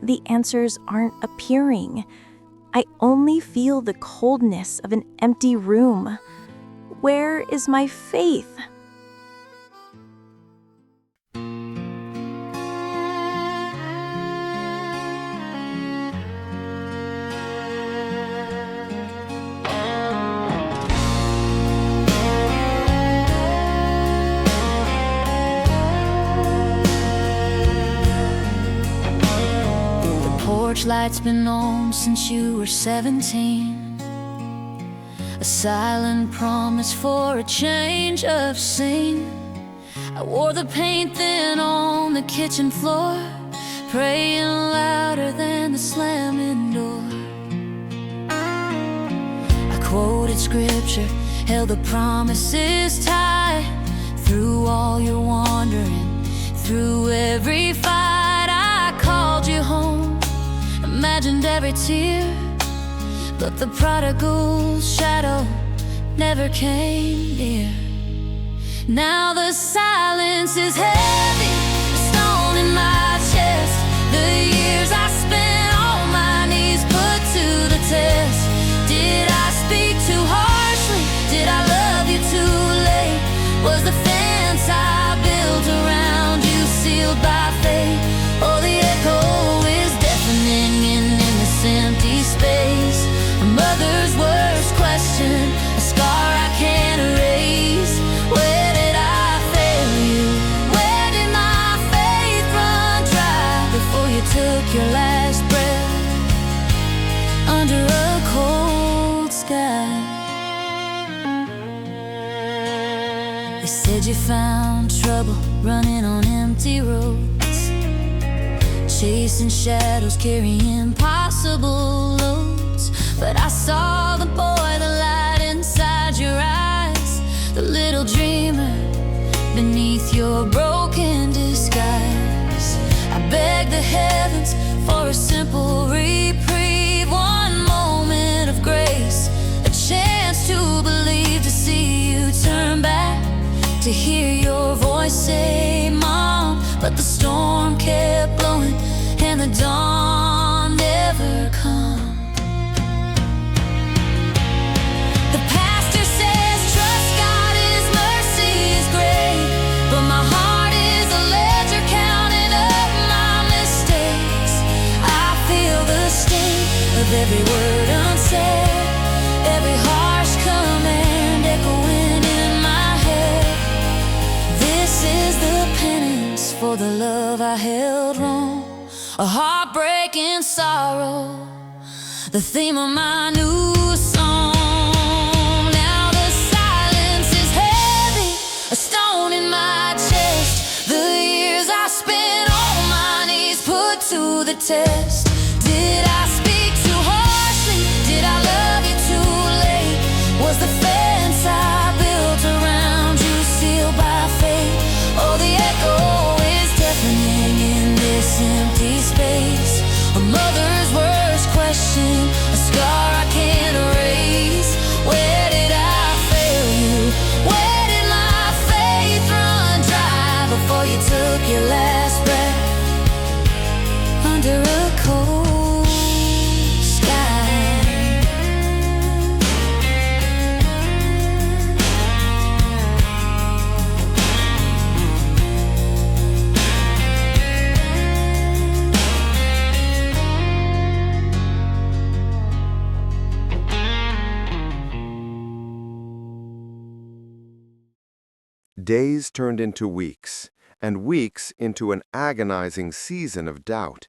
the answers aren't appearing. I only feel the coldness of an empty room. Where is my faith? Porch light's been on since you were 17. A silent promise for a change of scene. I wore the paint thin on the kitchen floor, praying louder than the slamming door. I quoted scripture, held the promises tight. Through all your wandering, through every fight, I called you home, imagined every tear, but the prodigal's shadow never came near. Now the silence is heavy, a stone in my chest. The years I spent on my knees put to the test. Did I speak too harshly? Did I love you too late? Was the fence I built around you sealed by fate? Oh, the echo is deafening in this empty space. A mother's worst question, a scar I can't erase. Where did I fail you? Where did my faith run dry before you took your last breath under a cold sky? They said you found trouble running on empty roads, chasing shadows, carrying impossible loads. But I saw the boy, the light inside your eyes, the little dreamer beneath your broken disguise. I begged the heavens for a simple reprieve, one moment of grace, a chance to believe, to see you turn back, to hear your voice say, Mom. But the storm kept blowing and the dawn never come. The pastor says, trust God, His mercy is great, but my heart is a ledger counting up my mistakes. I feel the sting of every word unsaid, every harsh command echoing in my head. This is the penance for the love I held wrong, a heartbreaking sorrow, the theme of my new song. Now the silence is heavy, a stone in my chest. The years I spent on my knees put to the test. Did I speak too harshly? Did I love you too late? Was the fence I built around you sealed by fate? Oh, the echo is deafening in this empty space. A mother's worst question, a scar I can't erase. Where did I fail you? Where did my faith run dry before you took your last breath under a cold sky? Days turned into weeks, and weeks into an agonizing season of doubt.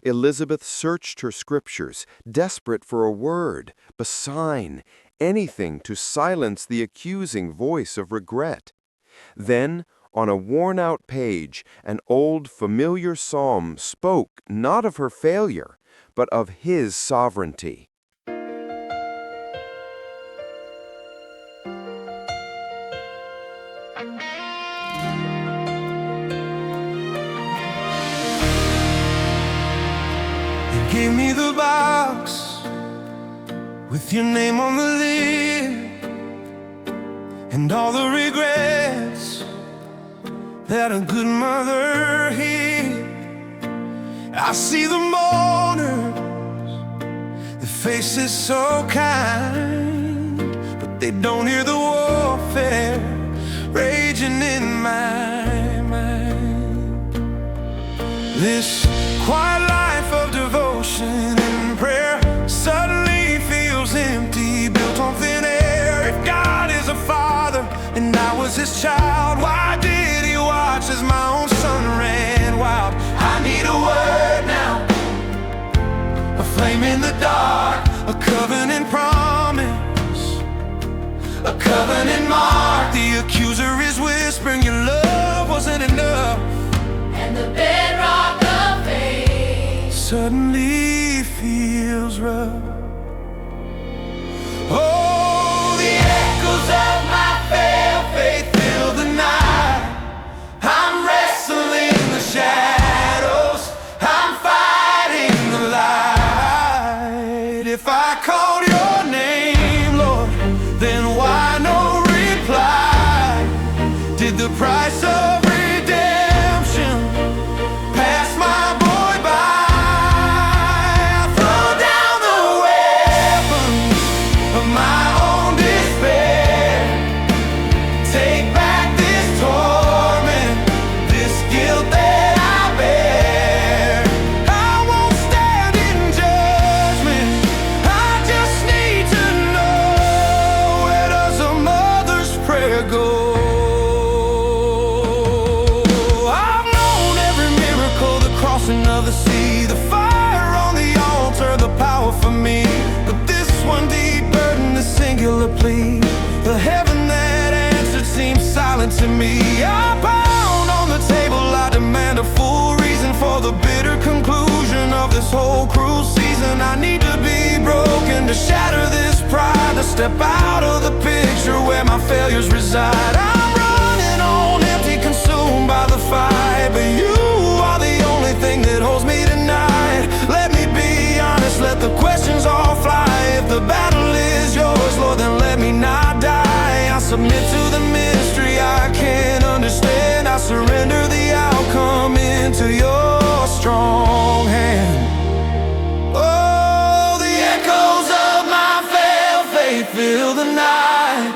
Elizabeth searched her scriptures, desperate for a word, a sign, anything to silence the accusing voice of regret. Then, on a worn-out page, an old familiar psalm spoke not of her failure, but of His sovereignty. Gave me the box with your name on the lid, and all the regrets that a good mother hid. I see the mourners, their faces so kind, but they don't hear the warfare raging in my mind. This quiet life of devotion and prayer suddenly feels empty, built on thin air. If God is a father and I was his child, why did he watch as my own son ran wild? I need a word now, a flame in the dark, a covenant promise, a covenant mark. The accuser is whispering your love wasn't enough, And the bedrock of faith suddenly feels rough. Oh, the echoes of my failed faith fill the night. I'm wrestling the shadows, I'm fighting the light. If I called your name, Lord, then why no reply? Did the price of redemption pass my boy by? I throw down the weapons of my own despair. Take back this torment, this guilt that I bear. I won't stand in judgment, I just need to know, where does a mother's prayer go? I've known every miracle, the crossing of the sea, the fire on the altar, the power for me. But this one deep burden, the singular plea, the heaven that answered seems silent to me. I pound on the table, I demand a full reason for the bitter conclusion of this whole cruel season. I need to be broken to shatter this pride, to step out of the picture where my failures reside. I'm running on empty, consumed by the fight, but you are the only thing that holds me tonight. Let me be honest, let the questions all fly. If the battle is yours, Lord, then let me not die. I submit to the mystery I can't understand. I surrender the outcome into your strong hand. Oh, the echoes of my failed faith fill the night.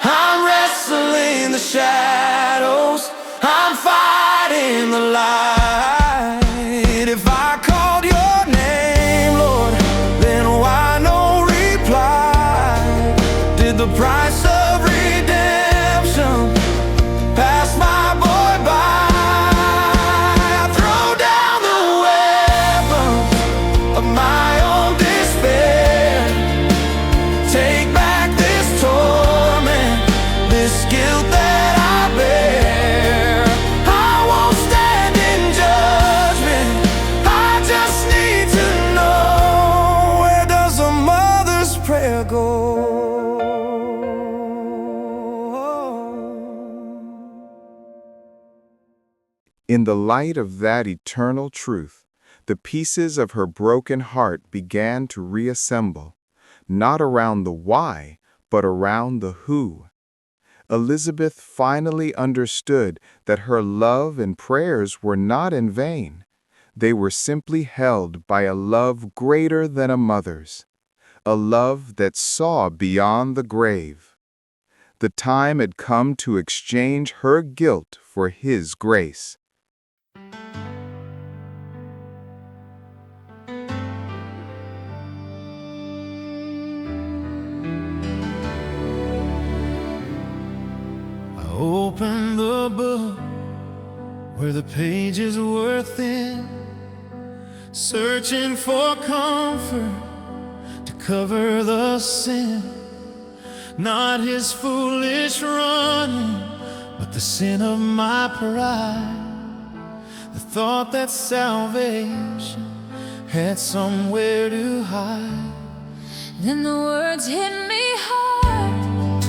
I'm wrestling the shadows, I'm fighting the light. If I called your name, Lord, then why no reply? Did the price of redemption pass my boy by? I throw down the weapons of my own despair. Take back this torment, this guilt that I bear. I won't stand in judgment, I just need to know, where does a mother's prayer go? In the light of that eternal truth, the pieces of her broken heart began to reassemble, not around the why, but around the who. Elizabeth finally understood that her love and prayers were not in vain. They were simply held by a love greater than a mother's, a love that saw beyond the grave. The time had come to exchange her guilt for his grace. I opened the book where the pages were thin, searching for comfort to cover the sin. Not his foolish running, but the sin of my pride. The thought that salvation had somewhere to hide. Then the words hit me hard,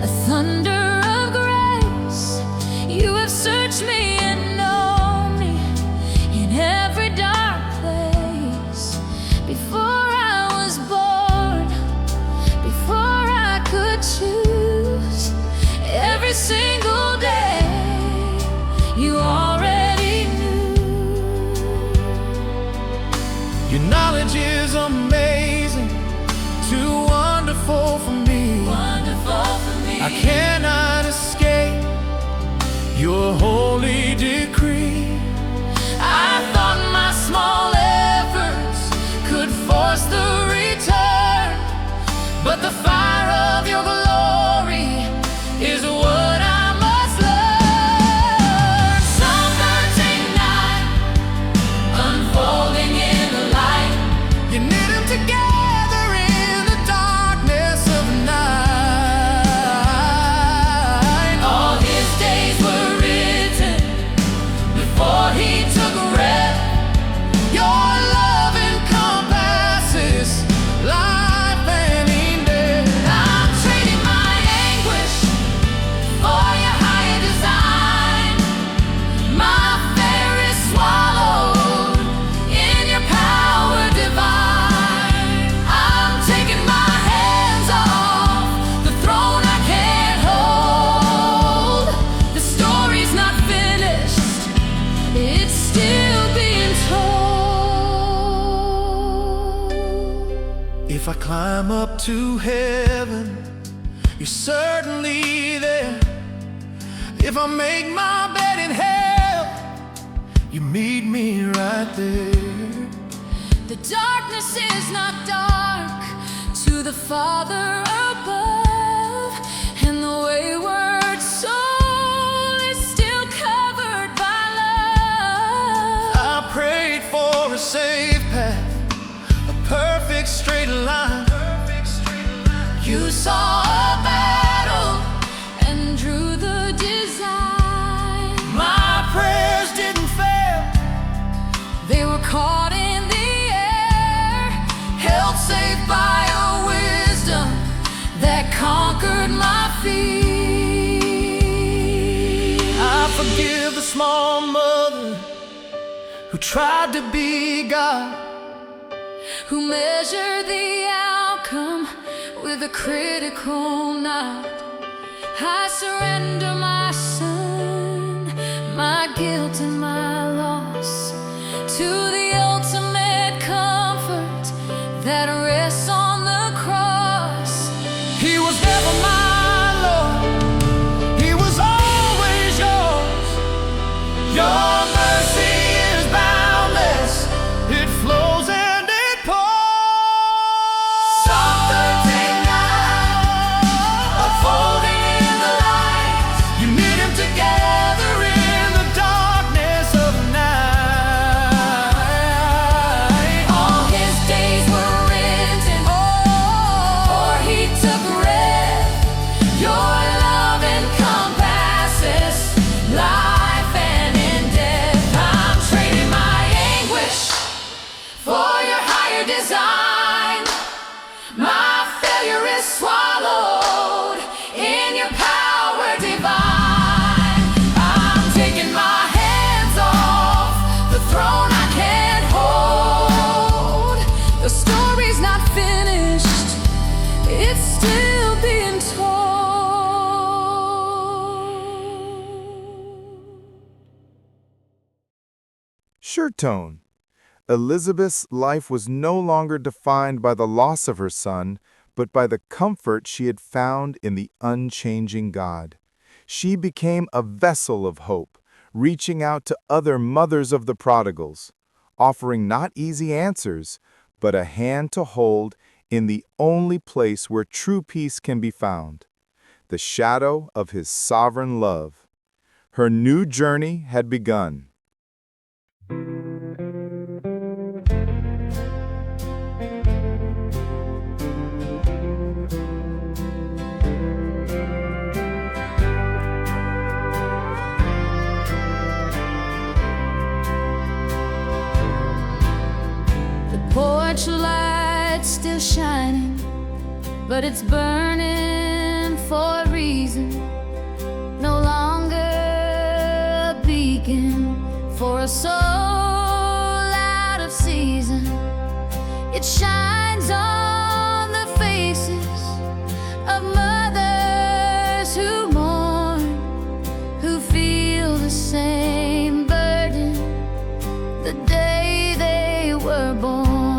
a thunder of grace. You have searched me and known me in every dark place. Before I was born, before I could choose, every single day you already knew. Your knowledge is amazing, too wonderful for me. I cannot escape your holy decree. I thought my small efforts could force the return, but the fire of your glory is what I must learn. Psalm 13:9, unfolding in the light. You knit them together in the darkness of the night. All his days were written before he took breath. Your love encompasses life and death. I'm trading my anguish for your higher design. My fear is swallowed in your power divine. I'm taking my hands off the throne I can't hold. The story's not finished, it's still being told. If I climb up to heaven, you're certainly there. If I make my bed in hell, you meet me right there. The darkness is not dark to the Father above, and the wayward soul is still covered by love. I prayed for a safe path, a perfect straight line. You saw a battle and drew the design. My prayers didn't fail. They were caught in the air, held safe by a wisdom that conquered my fear. I forgive the small mother who tried to be God. Who measured the outcome with a critical knot. I surrender my son, my guilt and my loss to the ultimate comfort that rests on the cross. He was never my Lord, he was always yours. Your mercy is boundless, it flows and it pours. Psalm 13:9, unfolding in the light. You knit them together in the darkness of the night. All his days were written before he took breath. Your love encompasses life and in death. I'm trading my anguish for your higher design. My failure is swallowed in your power divine. I'm taking my hands off the throne I can't hold. The story's not finished, it's still being told. Sure, Tone. Elizabeth's life was no longer defined by the loss of her son, but by the comfort she had found in the unchanging God. She became a vessel of hope, reaching out to other mothers of the prodigals, offering not easy answers, but a hand to hold in the only place where true peace can be found, the shadow of his sovereign love. Her new journey had begun. Porch light still shining, but it's burning for a reason. No longer a beacon for a soul out of season. It shines on the faces of mothers who mourn, who feel the same burden the day they were born.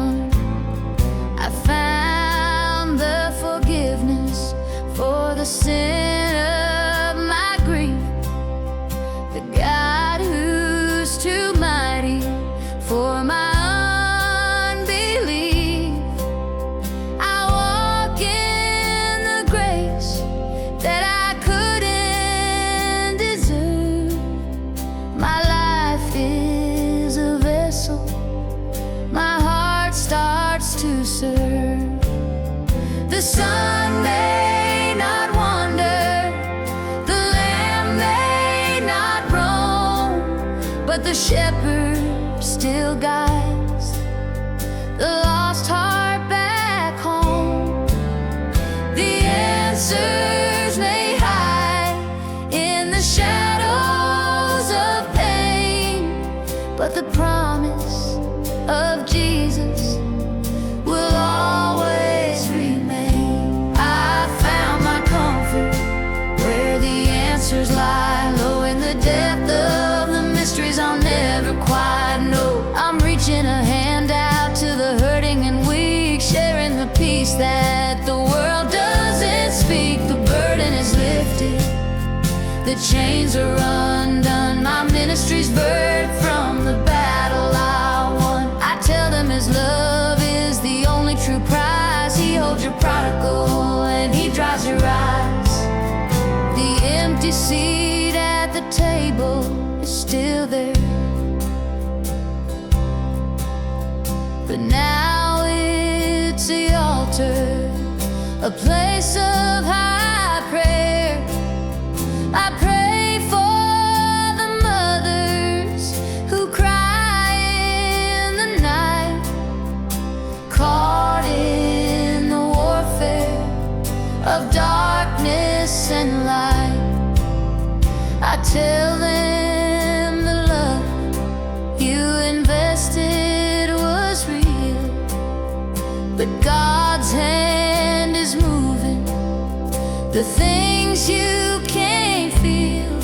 Christ to serve. The sun may not wander, the lamb may not roam, but the shepherd still guides the lost heart back home. The answers may hide in the shadows of pain, but the promise of Jesus will always remain. I found my comfort where the answers lie, low in the depth of the mysteries I'll never quite know. I'm reaching a hand out to the hurting and weak, sharing the peace that the world doesn't speak. The burden is lifted, the chains are undone, my ministry's birthed from the battle I won. I tell them His love is the only true prize. He holds your prodigal and He dries your eyes. The empty seat at the table is still there, but now it's the altar, a place of high prayer. I pray for the mothers who cry in the night, caught in the warfare of darkness and light. I tell them the love you invested was real, but God's hand is moving the things you can't feel.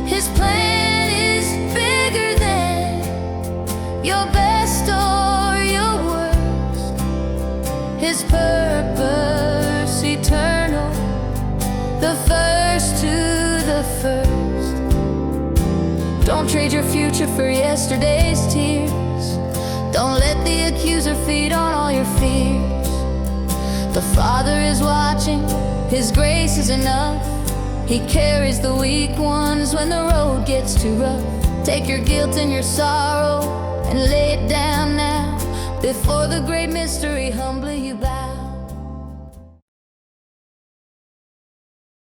His plan is bigger than your best or your worst. His purpose eternal, the first to the first. Don't trade your future for yesterday's tears. Don't let the accuser feed on all your fears. The Father is watching, His grace is enough. He carries the weak ones when the road gets too rough. Take your guilt and your sorrow and lay it down now. Before the great mystery, humbly you bow.